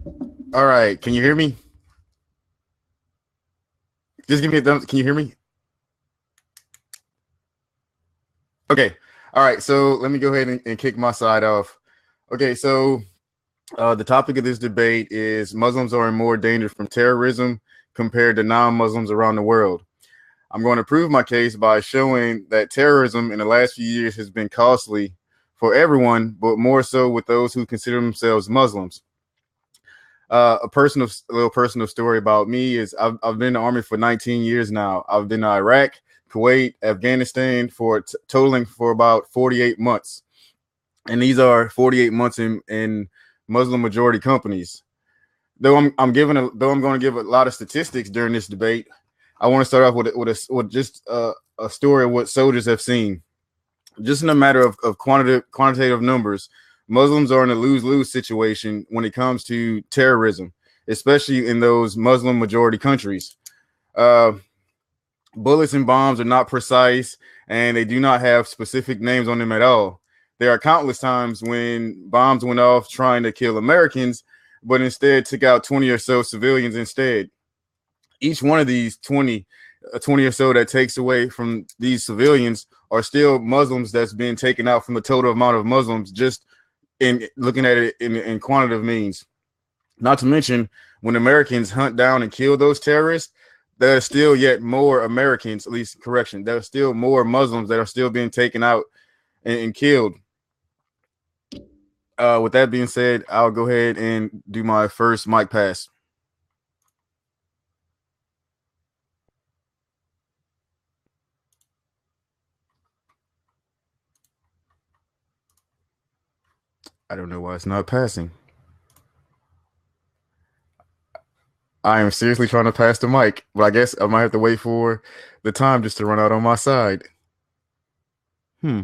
All right, can you hear me? Just give me a thumbs. Can you hear me? Okay. All right, so let me go ahead and kick my side off. Okay, so the topic of this debate is Muslims are in more danger from terrorism compared to non-Muslims around the world. I'm going to prove my case by showing that terrorism in the last few years has been costly for everyone, but more so with those who consider themselves Muslims. A little personal story about me is I've been in the army for 19 years now. I've been in Iraq, Kuwait, Afghanistan for totaling for about 48 months, and these are 48 months in Muslim majority companies. Though I'm going to give a lot of statistics during this debate, I want to start off with just a story of what soldiers have seen. Just in a matter of quantitative numbers, Muslims are in a lose-lose situation when it comes to terrorism, especially in those Muslim majority countries. Uh, Bullets and bombs are not precise, and they do not have specific names on them at all. There are countless times when bombs went off trying to kill Americans, but instead took out 20 or so civilians instead. Each one of these 20 or so that takes away from these civilians are still Muslims that's been taken out from the total amount of Muslims, just in looking at it in quantitative means. Not to mention, when Americans hunt down and kill those terrorists, there are still yet more Americans, at least correction, there are still more Muslims that are still being taken out and killed. With that being said, I'll go ahead and do my first mic pass. I don't know why it's not passing. I am seriously trying to pass the mic, but I guess I might have to wait for the time just to run out on my side. Hmm.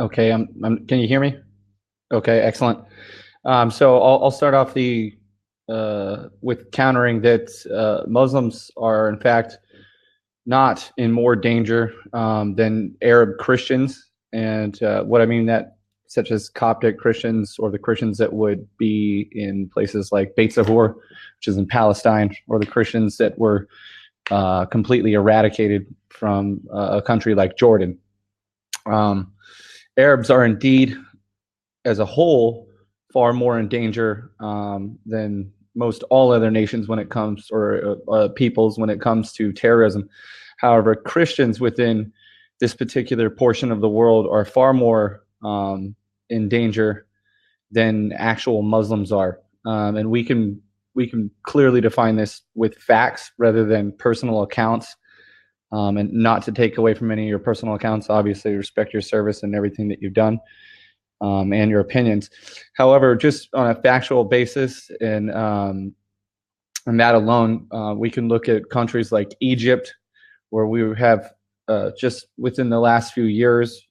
Okay, can you hear me? Okay, excellent. So I'll start off the with countering that Muslims are in fact not in more danger than Arab Christians, and what I mean that such as Coptic Christians or the Christians that would be in places like Beit Zahor, which is in Palestine, or the Christians that were completely eradicated from a country like Jordan. Um, Arabs are indeed, as a whole, far more in danger than most all other nations when it comes, or peoples when it comes to terrorism. However, Christians within this particular portion of the world are far more in danger than actual Muslims are, and we can clearly define this with facts rather than personal accounts. And not to take away from any of your personal accounts, obviously respect your service and everything that you've done, and your opinions. However, just on a factual basis, and that alone, we can look at countries like Egypt, where we have just within the last few years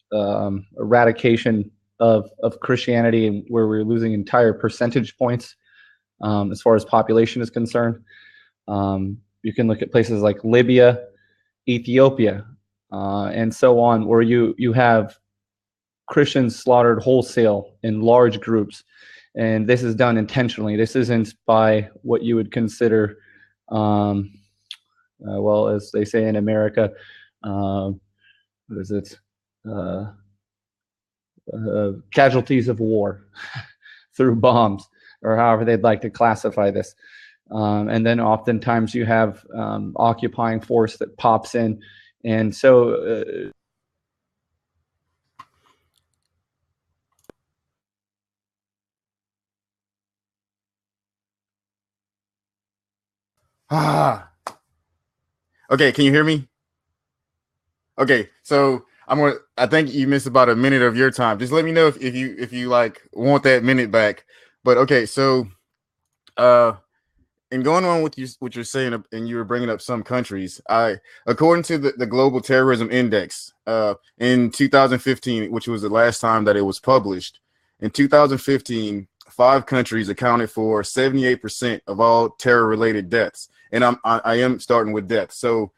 eradication of Christianity, and where we're losing entire percentage points as far as population is concerned. You can look at places like Libya, Ethiopia, and so on, where you have Christians slaughtered wholesale in large groups. And this is done intentionally. This isn't by what you would consider, well, as they say in America, uh, what is it? Casualties of war through bombs, or however they'd like to classify this. And then oftentimes you have occupying force that pops in. And so Okay, can you hear me? Okay, so I think you missed about a minute of your time. Just let me know if you like want that minute back. But okay, so uh and going on with what you're saying, and you were bringing up some countries. According to the Global Terrorism Index, in 2015, which was the last time that it was published, in 2015, 5 countries accounted for 78% of all terror-related deaths. And I am starting with deaths. So,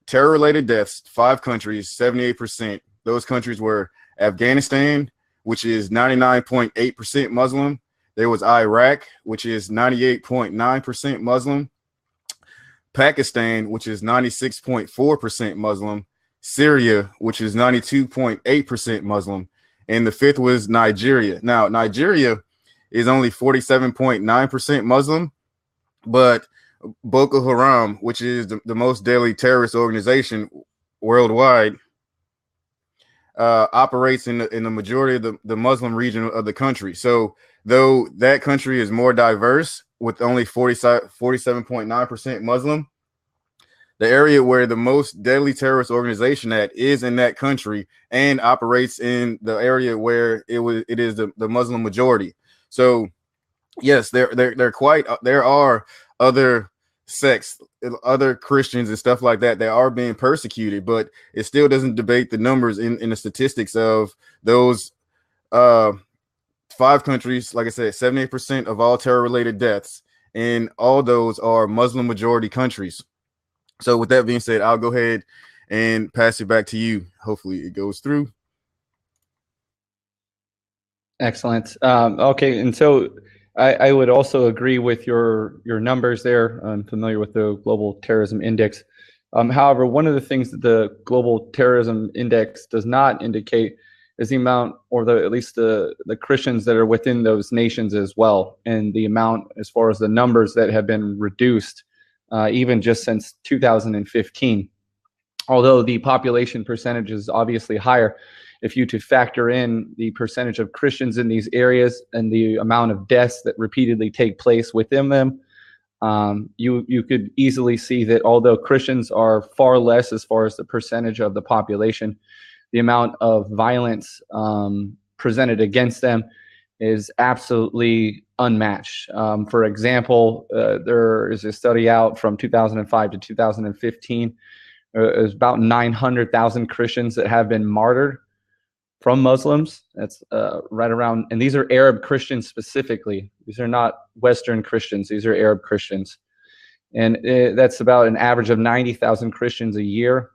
terror-related deaths, 5 countries, 78%. Those countries were Afghanistan, which is 99.8% Muslim. There was Iraq, which is 98.9% Muslim. Pakistan, which is 96.4% Muslim. Syria, which is 92.8% Muslim. And the fifth was Nigeria. Now, Nigeria is only 47.9% Muslim, but Boko Haram, which is the most deadly terrorist organization worldwide, operates in the majority of the Muslim region of the country. So though that country is more diverse with only 47.9% Muslim, the area where the most deadly terrorist organization at is in that country and operates in the area where it is the Muslim majority. So yes, there are other sects, other Christians and stuff like that are being persecuted, but it still doesn't debate the numbers in the statistics of those 5 countries. Like I said, 78% of all terror-related deaths, and all those are Muslim majority countries. So with that being said, I'll go ahead and pass it back to you. Hopefully it goes through. Excellent. Okay, and so I would also agree with your numbers there. I'm familiar with the Global Terrorism Index. However, one of the things that the Global Terrorism Index does not indicate is the amount, or at least the Christians that are within those nations as well, and the amount as far as the numbers that have been reduced, even just since 2015. Although the population percentage is obviously higher, if you to factor in the percentage of Christians in these areas and the amount of deaths that repeatedly take place within them, you could easily see that although Christians are far less as far as the percentage of the population, the amount of violence presented against them is absolutely unmatched. For example, there is a study out from 2005 to 2015. There's about 900,000 Christians that have been martyred from Muslims. That's right around, and these are Arab Christians specifically. These are not Western Christians. These are Arab Christians. And that's about an average of 90,000 Christians a year.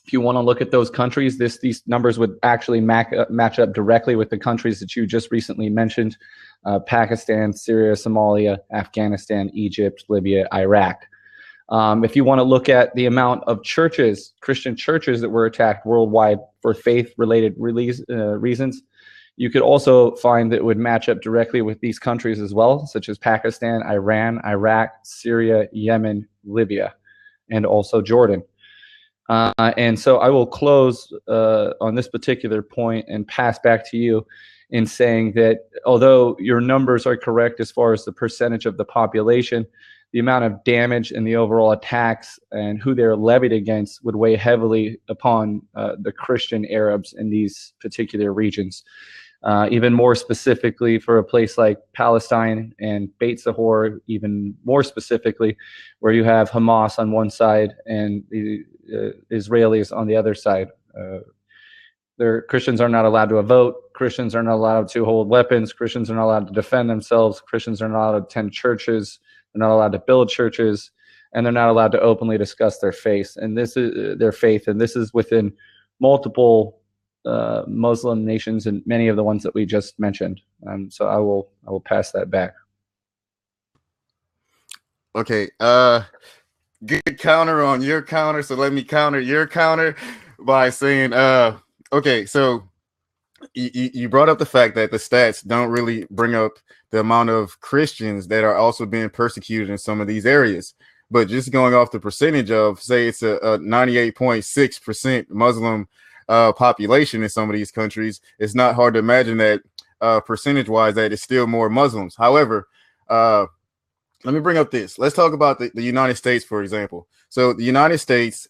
If you want to look at those countries, these numbers would actually match up directly with the countries that you just recently mentioned: Pakistan, Syria, Somalia, Afghanistan, Egypt, Libya, Iraq. If you want to look at the amount of churches, Christian churches that were attacked worldwide for faith-related reasons, you could also find that it would match up directly with these countries as well, such as Pakistan, Iran, Iraq, Syria, Yemen, Libya, and also Jordan. And so I will close on this particular point and pass back to you in saying that although your numbers are correct as far as the percentage of the population, the amount of damage and the overall attacks and who they're levied against would weigh heavily upon the Christian Arabs in these particular regions. Even more specifically for a place like Palestine and Beit Sahor, even more specifically, where you have Hamas on one side and the Israelis on the other side. Christians are not allowed to vote. Christians are not allowed to hold weapons. Christians are not allowed to defend themselves. Christians are not allowed to attend churches. They're not allowed to build churches, and they're not allowed to openly discuss their faith. And this is their faith, and this is within multiple Muslim nations and many of the ones that we just mentioned. So I will pass that back. Okay. Good counter on your counter. So let me counter your counter. by saying, okay, so you brought up the fact that the stats don't really bring up the amount of Christians that are also being persecuted in some of these areas. But just going off the percentage of, say, it's a 98.6% Muslim population in some of these countries, it's not hard to imagine that percentage wise, that it's still more Muslims. However, uh, let me bring up this. Let's talk about the United States, for example. So the United States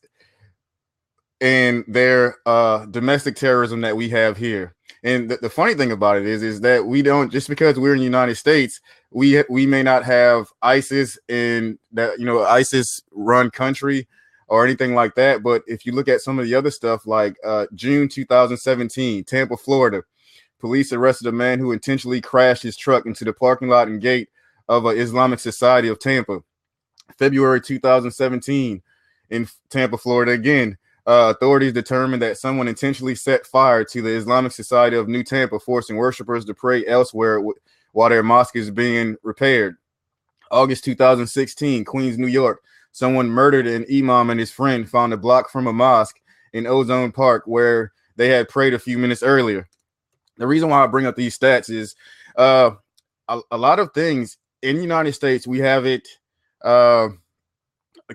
and their domestic terrorism that we have here. And the funny thing about it is that we don't, just because we're in the United States, we may not have ISIS in that, ISIS run country or anything like that. But if you look at some of the other stuff, like June 2017, Tampa, Florida, police arrested a man who intentionally crashed his truck into the parking lot and gate of an Islamic Society of Tampa. February 2017 in Tampa, Florida, again, authorities determined that someone intentionally set fire to the Islamic Society of New Tampa, forcing worshipers to pray elsewhere while their mosque is being repaired. August 2016, Queens, New York. Someone murdered an imam and his friend found a block from a mosque in Ozone Park where they had prayed a few minutes earlier. The reason why I bring up these stats is a lot of things in the United States, we have it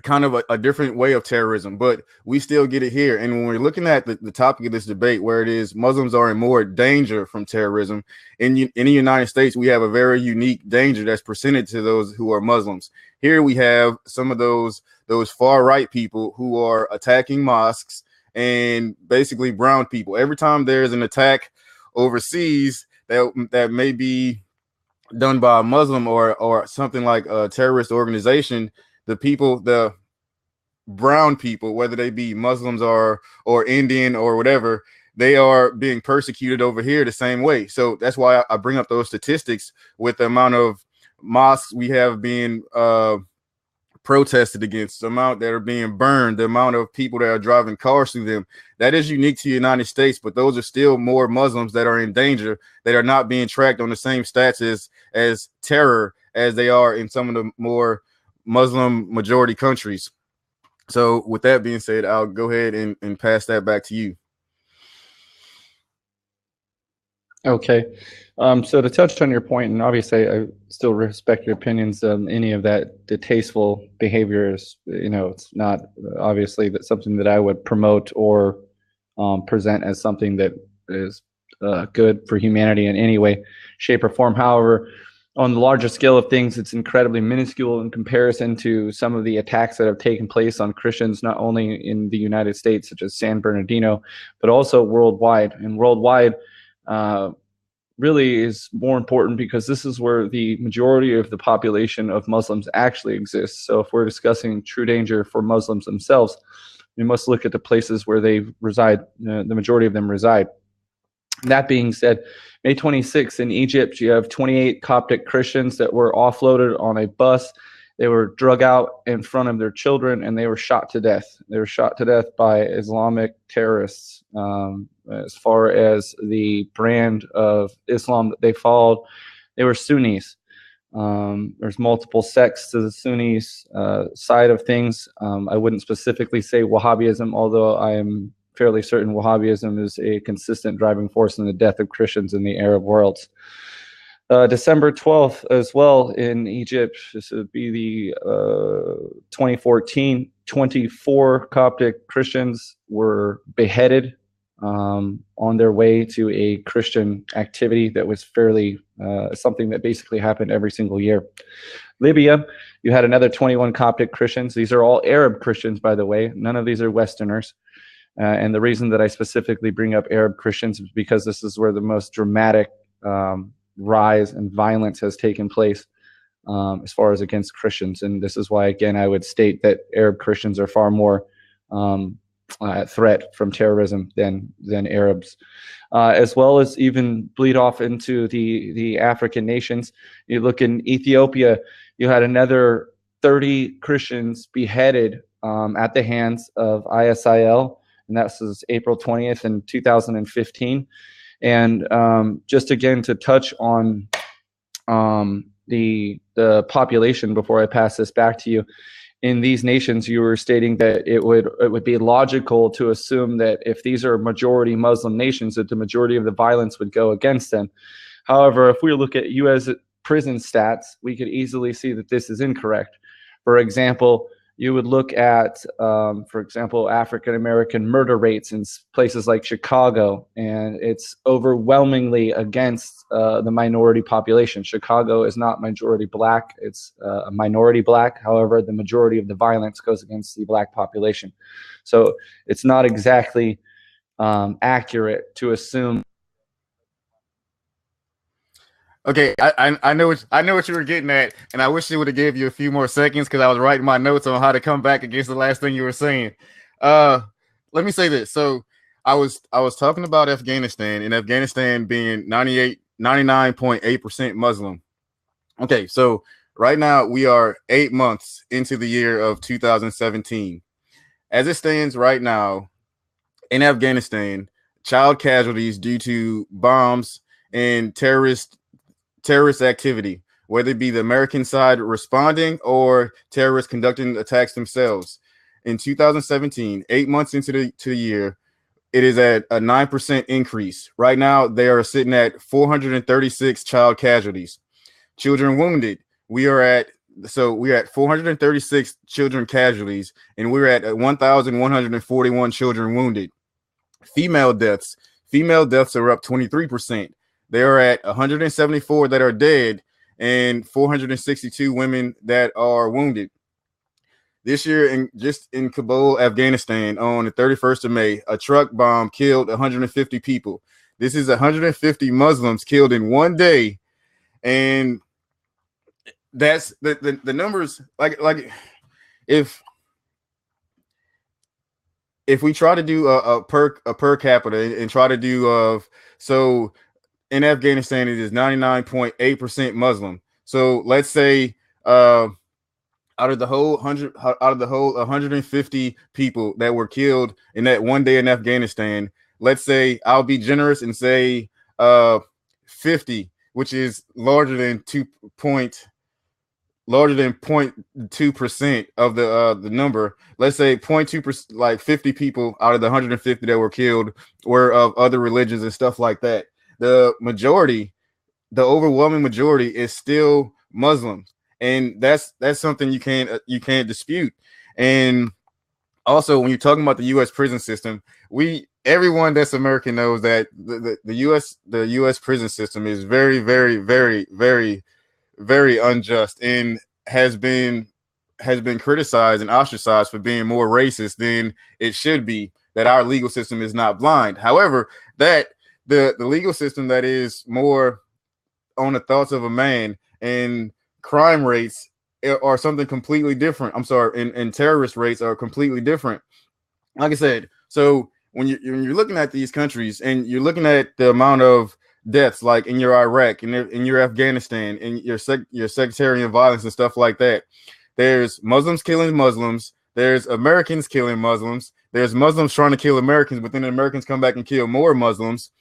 kind of a different way of terrorism, but we still get it here. And when we're looking at the topic of this debate, where it is Muslims are in more danger from terrorism, in the United States, we have a very unique danger that's presented to those who are Muslims. Here we have some of those far right people who are attacking mosques and basically brown people. Every time there's an attack overseas that may be done by a Muslim or something like a terrorist organization, the brown people, whether they be Muslims or Indian or whatever, they are being persecuted over here the same way. So that's why I bring up those statistics with the amount of mosques we have being protested against, the amount that are being burned, the amount of people that are driving cars through them. That is unique to the United States, but those are still more Muslims that are in danger, that are not being tracked on the same stats as terror as they are in some of the more Muslim majority countries. So with that being said, I'll go ahead and pass that back to you. Okay. So to touch on your point, and obviously I still respect your opinions, any of that distasteful behavior is, it's not obviously that something that I would promote or present as something that is good for humanity in any way, shape, or form. However, on the larger scale of things, it's incredibly minuscule in comparison to some of the attacks that have taken place on Christians, not only in the United States, such as San Bernardino, but also worldwide. And worldwide really is more important because this is where the majority of the population of Muslims actually exists. So if we're discussing true danger for Muslims themselves, we must look at the places where they reside, the majority of them reside. That being said, May 26th in Egypt, you have 28 Coptic Christians that were offloaded on a bus. They were drug out in front of their children, and they were shot to death. They were shot to death by Islamic terrorists. As far as the brand of Islam that they followed, they were Sunnis. There's multiple sects to the Sunnis side of things. I wouldn't specifically say Wahhabism, although I am fairly certain Wahhabism is a consistent driving force in the death of Christians in the Arab worlds. December 12th as well in Egypt, this would be the 2014, 24 Coptic Christians were beheaded on their way to a Christian activity that was fairly something that basically happened every single year. Libya, you had another 21 Coptic Christians. These are all Arab Christians, by the way. None of these are Westerners. And the reason that I specifically bring up Arab Christians is because this is where the most dramatic rise and violence has taken place as far as against Christians. And this is why, again, I would state that Arab Christians are far more threat from terrorism than Arabs, as well as even bleed off into the African nations. You look in Ethiopia, you had another 30 Christians beheaded at the hands of ISIL, and that was April 20th in 2015. And just again to touch on the population before I pass this back to you, in these nations, you were stating that it would be logical to assume that if these are majority Muslim nations, that the majority of the violence would go against them. However, if we look at U.S. prison stats, we could easily see that this is incorrect. For example, you would look at, for example, African American murder rates in places like Chicago, and it's overwhelmingly against the minority population. Chicago is not majority black, it's a minority black. However, the majority of the violence goes against the black population. So it's not exactly accurate to assume. Okay, I know what you were getting at, and I wish it would have gave you a few more seconds because I was writing my notes on how to come back against the last thing you were saying. Uh, Let me say this. So I was talking about Afghanistan, and Afghanistan being 99.8% Muslim. Okay, so right now we are 8 months into the year of 2017. As it stands right now in Afghanistan, child casualties due to bombs and terrorist activity, whether it be the American side responding or terrorists conducting attacks themselves. In 2017, 8 months into the year, it is at a 9% increase. Right now, they are sitting at 436 child casualties. Children wounded, we're at 436 children casualties, and we're at 1,141 children wounded. Female deaths, are up 23%. They are at 174 that are dead and 462 women that are wounded. This year, just in Kabul, Afghanistan, on the 31st of May, a truck bomb killed 150 people. This is 150 Muslims killed in one day, and that's the numbers. Like if we try to do a per capita and try to do so in Afghanistan, it is 99.8% Muslim. So let's say out of the whole 150 people that were killed in that one day in Afghanistan, let's say I'll be generous and say 50, which is larger than 0.2% of the number. Let's say 0.2%, like 50 people out of the 150 that were killed were of other religions and stuff like that. The overwhelming majority is still Muslims, and that's something you can't dispute. And also, when you're talking about the U.S. prison system, everyone that's American knows that the U.S. prison system is very, very, very, very, very unjust, and has been criticized and ostracized for being more racist than it should be. That our legal system is not blind. However, that the legal system that is more on the thoughts of a man, and crime rates are something completely different. I'm sorry, and terrorist rates are completely different. Like I said, so when you're looking at these countries and you're looking at the amount of deaths, like in your Iraq and in your Afghanistan and your sectarian violence and stuff like that, there's Muslims killing Muslims, there's Americans killing Muslims, there's Muslims trying to kill Americans, but then the Americans come back and kill more Muslims.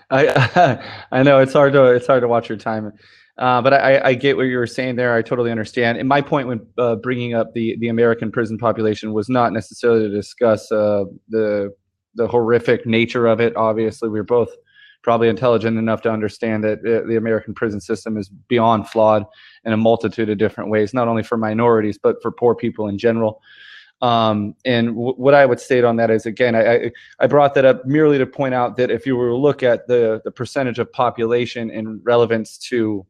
I know it's hard to watch your time, but I get what you were saying there. I totally understand. And my point when bringing up the American prison population was not necessarily to discuss the horrific nature of it. Obviously, we're both probably intelligent enough to understand that the American prison system is beyond flawed in a multitude of different ways, not only for minorities but for poor people in general. And what I would state on that is, again, I brought that up merely to point out that if you were to look at the percentage of population in relevance to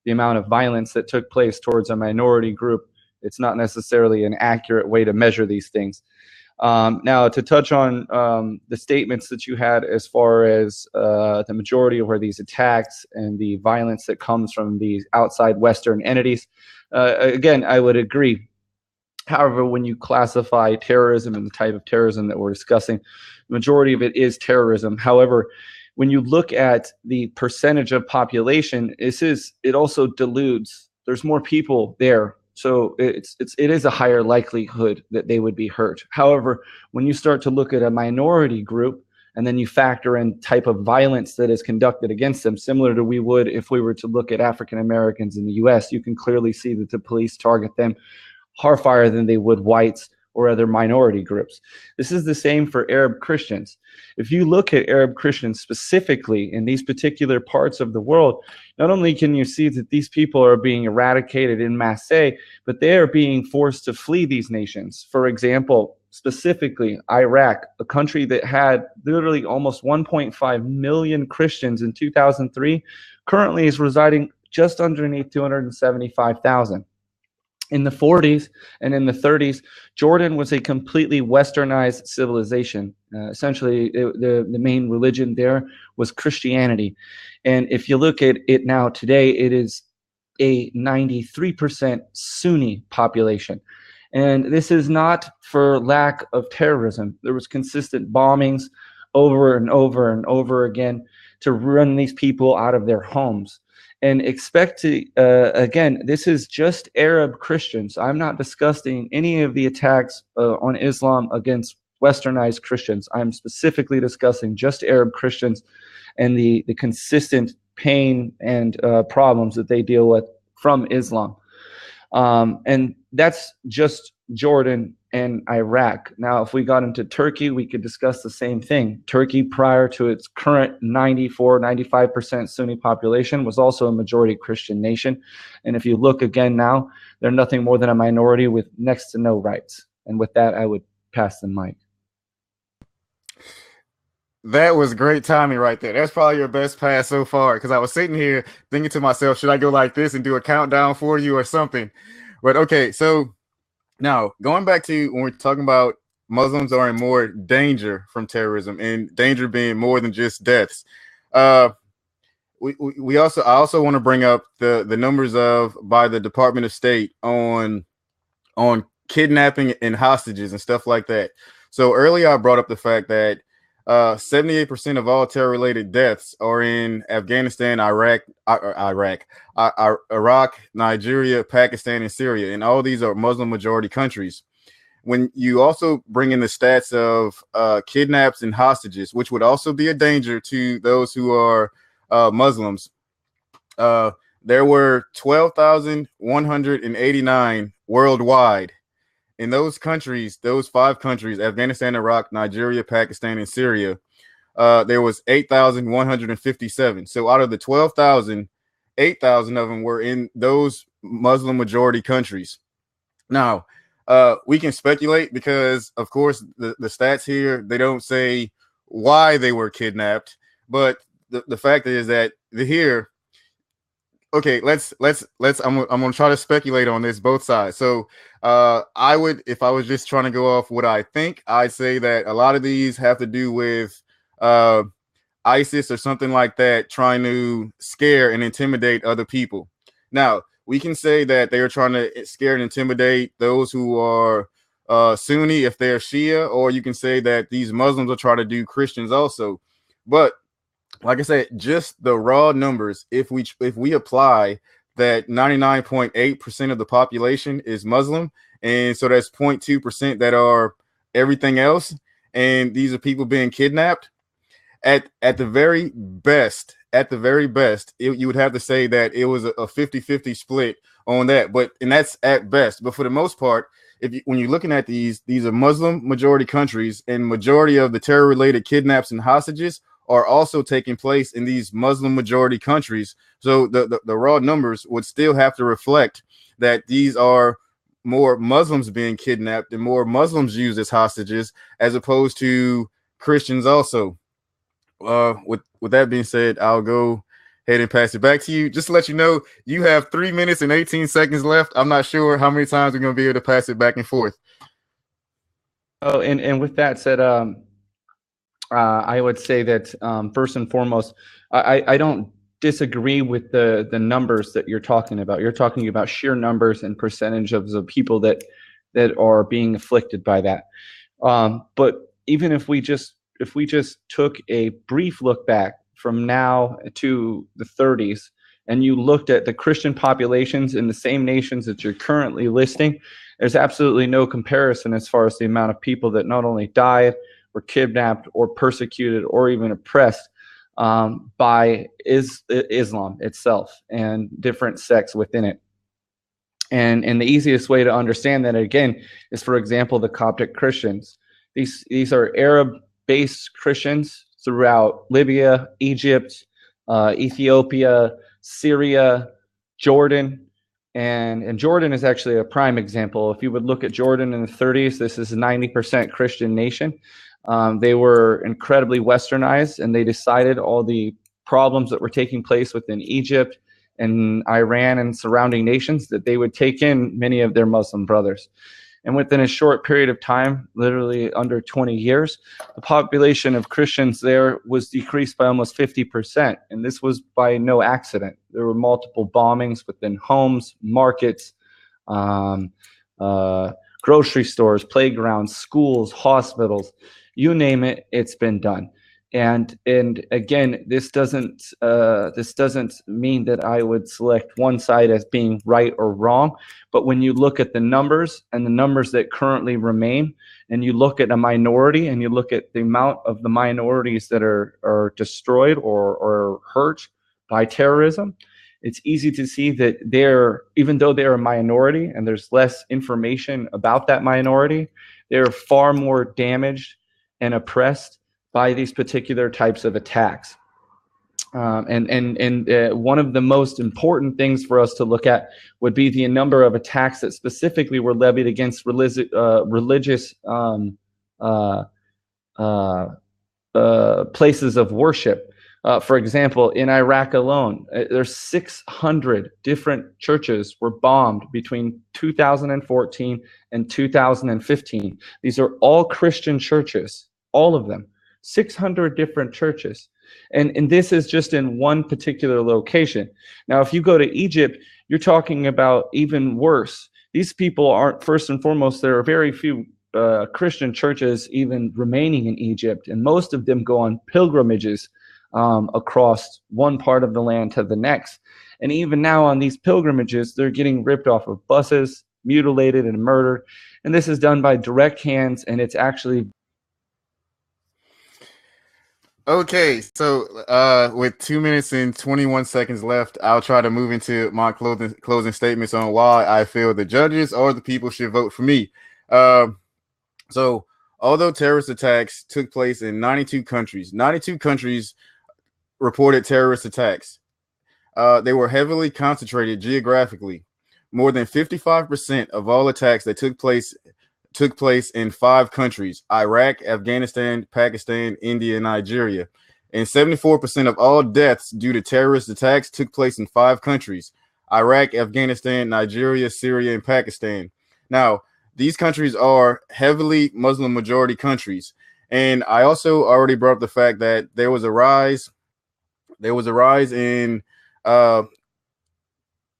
the amount of violence that took place towards a minority group, it's not necessarily an accurate way to measure these things. Now, to touch on the statements that you had as far as the majority of where these attacks and the violence that comes from these outside Western entities, again, I would agree. However, when you classify terrorism and the type of terrorism that we're discussing, the majority of it is terrorism. However, when you look at the percentage of population, it also deludes. There's more people there, so it is a higher likelihood that they would be hurt. However, when you start to look at a minority group and then you factor in type of violence that is conducted against them, similar to we would if we were to look at African Americans in the US, you can clearly see that the police target them far than they would whites or other minority groups. This is the same for Arab Christians. If you look at Arab Christians specifically in these particular parts of the world, not only can you see that these people are being eradicated in masse, but they are being forced to flee these nations. For example, specifically Iraq, a country that had literally almost 1.5 million Christians in 2003, currently is residing just underneath 275,000. In the 40s and in the 30s, Jordan was a completely westernized civilization. Essentially, the main religion there was Christianity. And if you look at it now today, it is a 93% Sunni population. And this is not for lack of terrorism. There was consistent bombings over and over and over again to run these people out of their homes. And expect to, again, this is just Arab Christians. I'm not discussing any of the attacks on Islam against westernized Christians. I'm specifically discussing just Arab Christians and the consistent pain and problems that they deal with from Islam. And that's just Jordan and Iraq. Now, if we got into Turkey, we could discuss the same thing. Turkey, prior to its current 95% Sunni population, was also a majority Christian nation. And if you look again now, they're nothing more than a minority with next to no rights. And with that, I would pass the mic. That was great timing right there. That's probably your best pass so far, because I was sitting here thinking to myself, should I go like this and do a countdown for you or something? But okay, so now going back to when we're talking about Muslims are in more danger from terrorism, and danger being more than just deaths. I also want to bring up the numbers by the Department of State on kidnapping and hostages and stuff like that. So earlier I brought up the fact that 78% of all terror-related deaths are in Afghanistan, Iraq, Nigeria, Pakistan, and Syria, and all these are Muslim-majority countries. When you also bring in the stats of kidnaps and hostages, which would also be a danger to those who are Muslims, there were 12,189 worldwide. In those countries, those 5 countries, Afghanistan, Iraq, Nigeria, Pakistan, and Syria, there was 8,157. So out of the 12,000, 8,000 of them were in those Muslim majority countries. Now, we can speculate because, of course, the stats here, they don't say why they were kidnapped. But the fact is that here, okay, I'm gonna try to speculate on this both sides. So I would, if I was just trying to go off what I think, I'd say that a lot of these have to do with ISIS or something like that, trying to scare and intimidate other people. Now, we can say that they are trying to scare and intimidate those who are Sunni if they're Shia, or you can say that these Muslims are trying to do Christians also. But like I said, just the raw numbers, if we apply that 99.8% of the population is Muslim, and so that's 0.2% that are everything else, and these are people being kidnapped, at the very best, you would have to say that it was a 50-50 split on that, and that's at best. But for the most part, when you're looking at these are Muslim majority countries, and majority of the terror-related kidnaps and hostages are also taking place in these Muslim majority countries. So the raw numbers would still have to reflect that these are more Muslims being kidnapped and more Muslims used as hostages, as opposed to Christians also. With that being said, I'll go ahead and pass it back to you. Just to let you know, you have 3 minutes and 18 seconds left. I'm not sure how many times we're going to be able to pass it back and forth. Oh, and with that said, I would say that first and foremost, I don't disagree with the numbers that you're talking about. You're talking about sheer numbers and percentage of the people that are being afflicted by that. But even if we just took a brief look back from now to the 30s, and you looked at the Christian populations in the same nations that you're currently listing, there's absolutely no comparison as far as the amount of people that not only died, were kidnapped or persecuted or even oppressed by Islam itself and different sects within it. And the easiest way to understand that, again, is, for example, the Coptic Christians. These are Arab-based Christians throughout Libya, Egypt, Ethiopia, Syria, Jordan. And Jordan is actually a prime example. If you would look at Jordan in the 30s, this is a 90% Christian nation. They were incredibly westernized, and they decided all the problems that were taking place within Egypt and Iran and surrounding nations, that they would take in many of their Muslim brothers. And within a short period of time, literally under 20 years, the population of Christians there was decreased by almost 50%. And this was by no accident. There were multiple bombings within homes, markets, grocery stores, playgrounds, schools, hospitals, you name it, it's been done. And again, this doesn't mean that I would select one side as being right or wrong. But when you look at the numbers and the numbers that currently remain, and you look at a minority and you look at the amount of the minorities that are destroyed or hurt by terrorism, it's easy to see that even though they're a minority and there's less information about that minority, they're far more damaged and oppressed by these particular types of attacks. One of the most important things for us to look at would be the number of attacks that specifically were levied against religious places of worship. For example, in Iraq alone, there's 600 different churches were bombed between 2014 and 2015. These are all Christian churches, all of them. 600 different churches. And this is just in one particular location. Now, if you go to Egypt, you're talking about even worse. These people aren't, first and foremost, there are very few Christian churches even remaining in Egypt, and most of them go on pilgrimages across one part of the land to the next. And even now on these pilgrimages, they're getting ripped off of buses, mutilated and murdered. And this is done by direct hands, and it's actually... Okay, so with 2 minutes and 21 seconds left, I'll try to move into my closing statements on why I feel the judges or the people should vote for me. So although terrorist attacks took place in 92 countries reported terrorist attacks. They were heavily concentrated geographically. More than 55% of all attacks that took place in 5 countries: Iraq, Afghanistan, Pakistan, India, and Nigeria. And 74% of all deaths due to terrorist attacks took place in 5 countries: Iraq, Afghanistan, Nigeria, Syria, and Pakistan. Now, these countries are heavily Muslim majority countries. And I also already brought up the fact that there was a rise in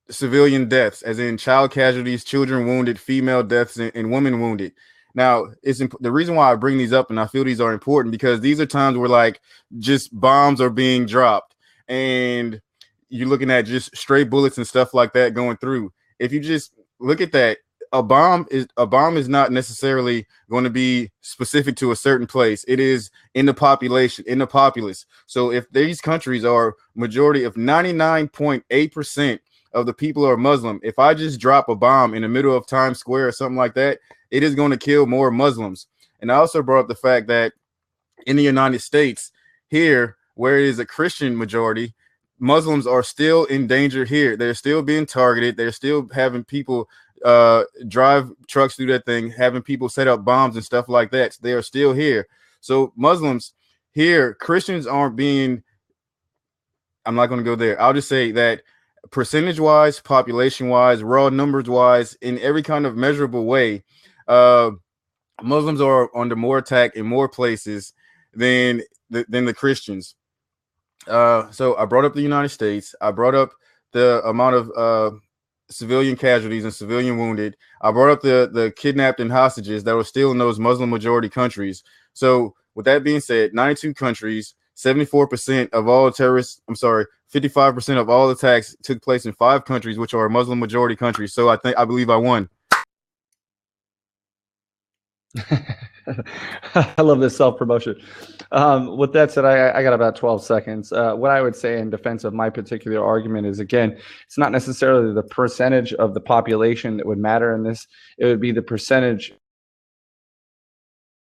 civilian deaths, as in child casualties, children wounded, female deaths, and women wounded. Now, the reason why I bring these up, and I feel these are important, because these are times where like just bombs are being dropped and you're looking at just stray bullets and stuff like that going through. If you just look at that, a bomb is not necessarily going to be specific to a certain place. It is in the population, in the populace. So if these countries are majority of 99.8% of the people are Muslim, if I just drop a bomb in the middle of Times Square or something like that, it is going to kill more Muslims. And I also brought up the fact that in the United States, here, where it is a Christian majority, Muslims are still in danger here. They're still being targeted. They're still having people drive trucks through that thing, having people set up bombs and stuff like that. They are still here. So Muslims here, Christians aren't being, I'm not going to go there. I'll just say that percentage wise, population wise, raw numbers wise, in every kind of measurable way, Muslims are under more attack in more places than the Christians. So I brought up the United States. I brought up the amount of civilian casualties and civilian wounded. I brought up the kidnapped and hostages that were still in those Muslim majority countries. So with that being said, 92 countries, 74% of all terrorists, 55% of all attacks took place in 5 countries, which are Muslim majority countries. So I believe I won. I love this self-promotion. With that said, I got about 12 seconds. What I would say in defense of my particular argument is, again, it's not necessarily the percentage of the population that would matter in this. It would be the percentage